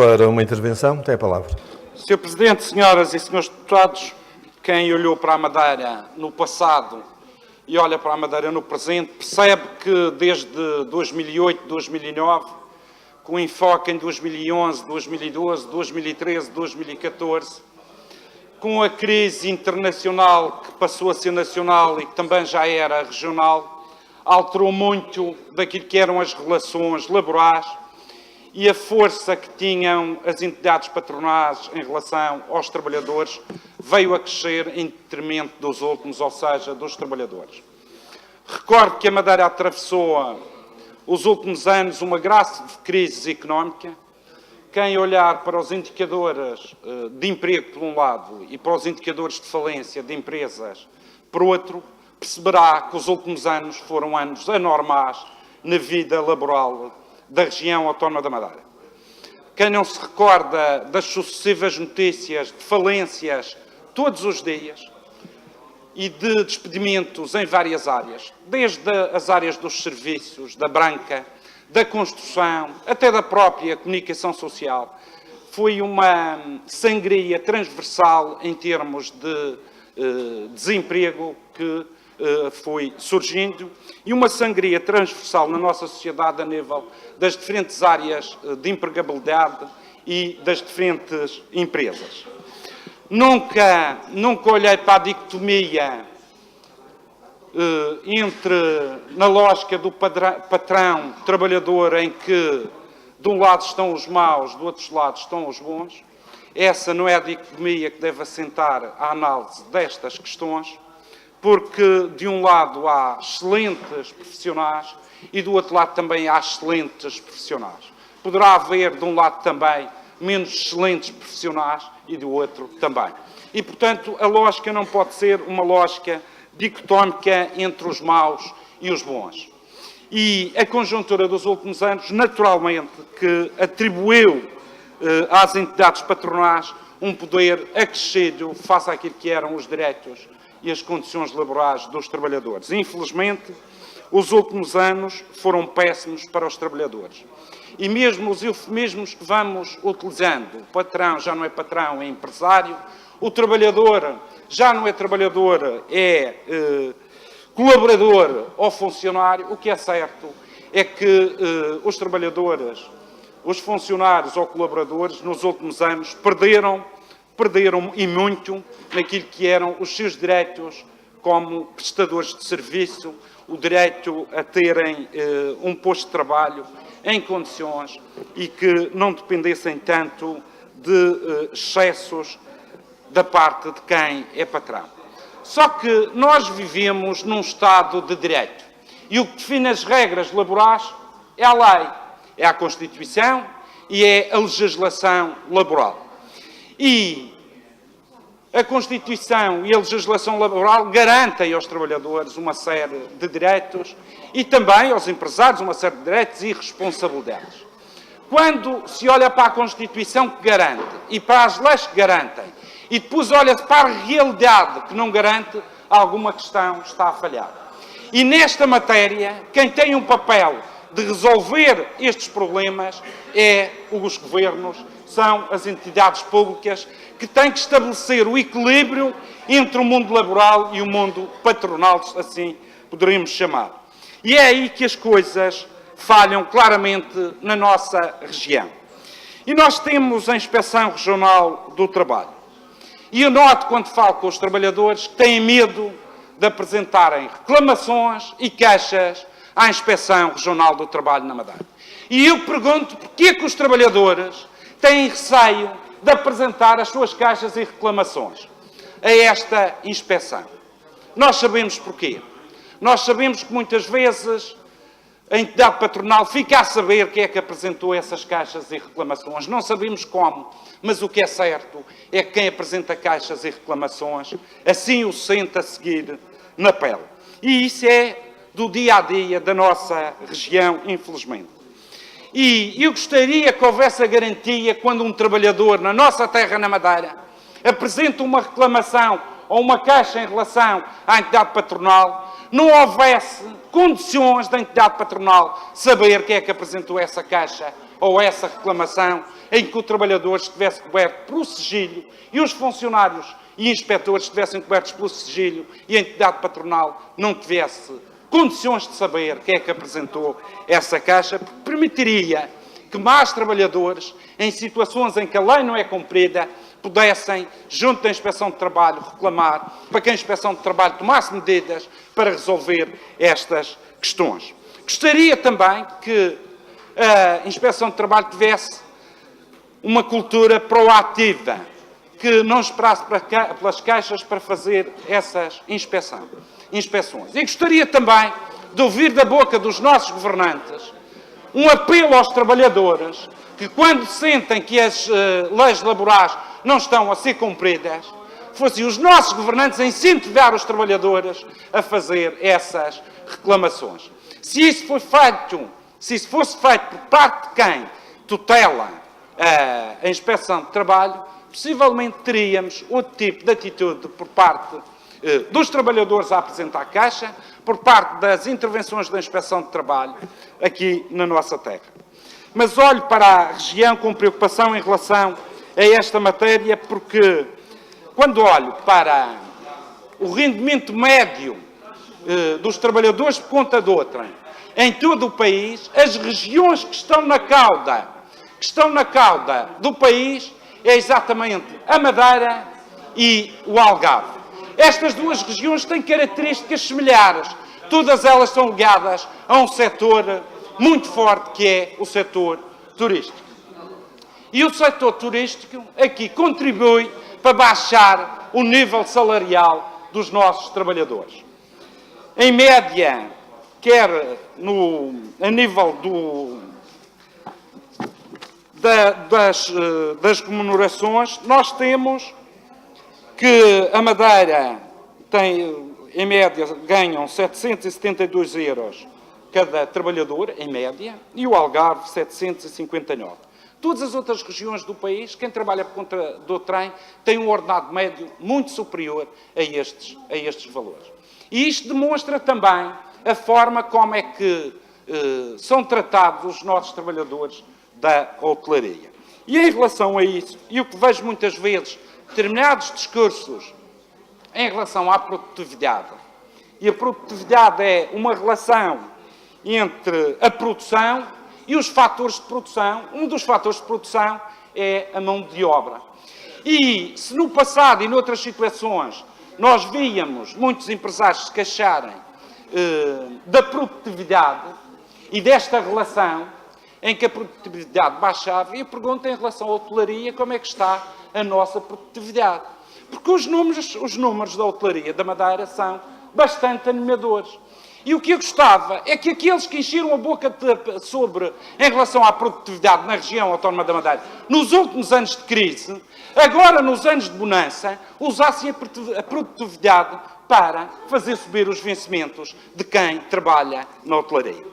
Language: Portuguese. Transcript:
para uma intervenção. Tem a palavra. Sr. Presidente, senhoras e senhores deputados, quem olhou para a Madeira no passado e olha para a Madeira no presente, percebe que desde 2008, 2009, com enfoque em 2011, 2012, 2013, 2014, com a crise internacional que passou a ser nacional e que também já era regional, alterou muito daquilo que eram as relações laborais e a força que tinham as entidades patronais em relação aos trabalhadores veio a crescer em detrimento dos últimos, ou seja, dos trabalhadores. Recordo que a Madeira atravessou os últimos anos uma grave crise económica. Quem olhar para os indicadores de emprego, por um lado, e para os indicadores de falência de empresas, por outro, perceberá que os últimos anos foram anos anormais na vida laboral da região autónoma da Madeira. Quem não se recorda das sucessivas notícias de falências todos os dias e de despedimentos em várias áreas, desde as áreas dos serviços, da banca, da construção, até da própria comunicação social, foi uma sangria transversal em termos de desemprego que foi surgindo e uma sangria transversal na nossa sociedade a nível das diferentes áreas de empregabilidade e das diferentes empresas. Nunca olhei para a dicotomia na lógica do patrão-trabalhador, em que de um lado estão os maus, do outro lado estão os bons. Essa não é a dicotomia que deve assentar a análise destas questões, porque de um lado há excelentes profissionais e do outro lado também há excelentes profissionais. Poderá haver de um lado também menos excelentes profissionais e do outro também. E, portanto, a lógica não pode ser uma lógica dicotómica entre os maus e os bons. E a conjuntura dos últimos anos, naturalmente, que atribuiu às entidades patronais um poder acrescido face àquilo que eram os direitos e as condições laborais dos trabalhadores. Infelizmente, os últimos anos foram péssimos para os trabalhadores. E mesmo os eufemismos que vamos utilizando, o patrão já não é patrão, é empresário, o trabalhador já não é trabalhador, é colaborador ou funcionário, o que é certo é que os trabalhadores, os funcionários ou colaboradores, nos últimos anos, perderam e muito naquilo que eram os seus direitos como prestadores de serviço, o direito a terem um posto de trabalho em condições e que não dependessem tanto de excessos da parte de quem é patrão. Só que nós vivemos num Estado de Direito e o que define as regras laborais é a lei, é a Constituição e é a legislação laboral. E a Constituição e a legislação laboral garantem aos trabalhadores uma série de direitos e também aos empresários uma série de direitos e responsabilidades. Quando se olha para a Constituição que garante e para as leis que garantem e depois olha-se para a realidade que não garante, alguma questão está a falhar. E nesta matéria, quem tem um papel de resolver estes problemas é os governos, são as entidades públicas que têm que estabelecer o equilíbrio entre o mundo laboral e o mundo patronal, assim poderíamos chamar. E é aí que as coisas falham claramente na nossa região. E nós temos a Inspeção Regional do Trabalho. E eu noto, quando falo com os trabalhadores, que têm medo de apresentarem reclamações e queixas à Inspeção Regional do Trabalho na Madeira. E eu pergunto porquê é que os trabalhadores têm receio de apresentar as suas queixas e reclamações a esta inspeção. Nós sabemos porquê. Nós sabemos que muitas vezes a entidade patronal fica a saber quem é que apresentou essas queixas e reclamações. Não sabemos como, mas o que é certo é que quem apresenta queixas e reclamações assim o sente a seguir na pele. E isso é do dia-a-dia da nossa região, infelizmente. E eu gostaria que houvesse a garantia, quando um trabalhador na nossa terra, na Madeira, apresenta uma reclamação ou uma queixa em relação à entidade patronal, não houvesse condições da entidade patronal saber quem é que apresentou essa queixa ou essa reclamação em que o trabalhador estivesse coberto pelo sigilo e os funcionários e inspectores estivessem cobertos pelo sigilo e a entidade patronal não tivesse condições de saber quem é que apresentou essa queixa, porque permitiria que mais trabalhadores, em situações em que a lei não é cumprida, pudessem, junto da Inspeção de Trabalho, reclamar para que a Inspeção de Trabalho tomasse medidas para resolver estas questões. Gostaria também que a Inspeção de Trabalho tivesse uma cultura proativa, que não esperasse pelas queixas para fazer essas inspeções. E gostaria também de ouvir da boca dos nossos governantes um apelo aos trabalhadores que, quando sentem que as leis laborais não estão a ser cumpridas, fossem os nossos governantes a incentivar os trabalhadores a fazer essas reclamações. Se isso fosse feito por parte de quem tutela a Inspeção de Trabalho, possivelmente teríamos outro tipo de atitude por parte dos trabalhadores a apresentar queixa, por parte das intervenções da Inspeção de Trabalho aqui na nossa terra. Mas olho para a região com preocupação em relação a esta matéria, porque quando olho para o rendimento médio dos trabalhadores por conta de outrem em todo o país, as regiões que estão na cauda do país é exatamente a Madeira e o Algarve. Estas duas regiões têm características similares. Todas elas são ligadas a um setor muito forte, que é o setor turístico. E o setor turístico aqui contribui para baixar o nível salarial dos nossos trabalhadores. Em média, quer a nível das remunerações, nós temos que a Madeira tem, em média, ganham 772 euros cada trabalhador, em média, e o Algarve 759. Todas as outras regiões do país, quem trabalha por conta do trem, tem um ordenado médio muito superior a estes valores. E isto demonstra também a forma como é que são tratados os nossos trabalhadores da hotelaria. E em relação a isso, e o que vejo muitas vezes, determinados discursos em relação à produtividade, e a produtividade é uma relação entre a produção e os fatores de produção. Um dos fatores de produção é a mão de obra. E se no passado e noutras situações nós víamos muitos empresários se queixarem da produtividade e desta relação em que a produtividade baixava, e eu pergunto em relação à hotelaria como é que está a nossa produtividade. Porque os números da hotelaria da Madeira são bastante animadores. E o que eu gostava é que aqueles que encheram a boca em relação à produtividade na região autónoma da Madeira, nos últimos anos de crise, agora nos anos de bonança, usassem a produtividade para fazer subir os vencimentos de quem trabalha na hotelaria.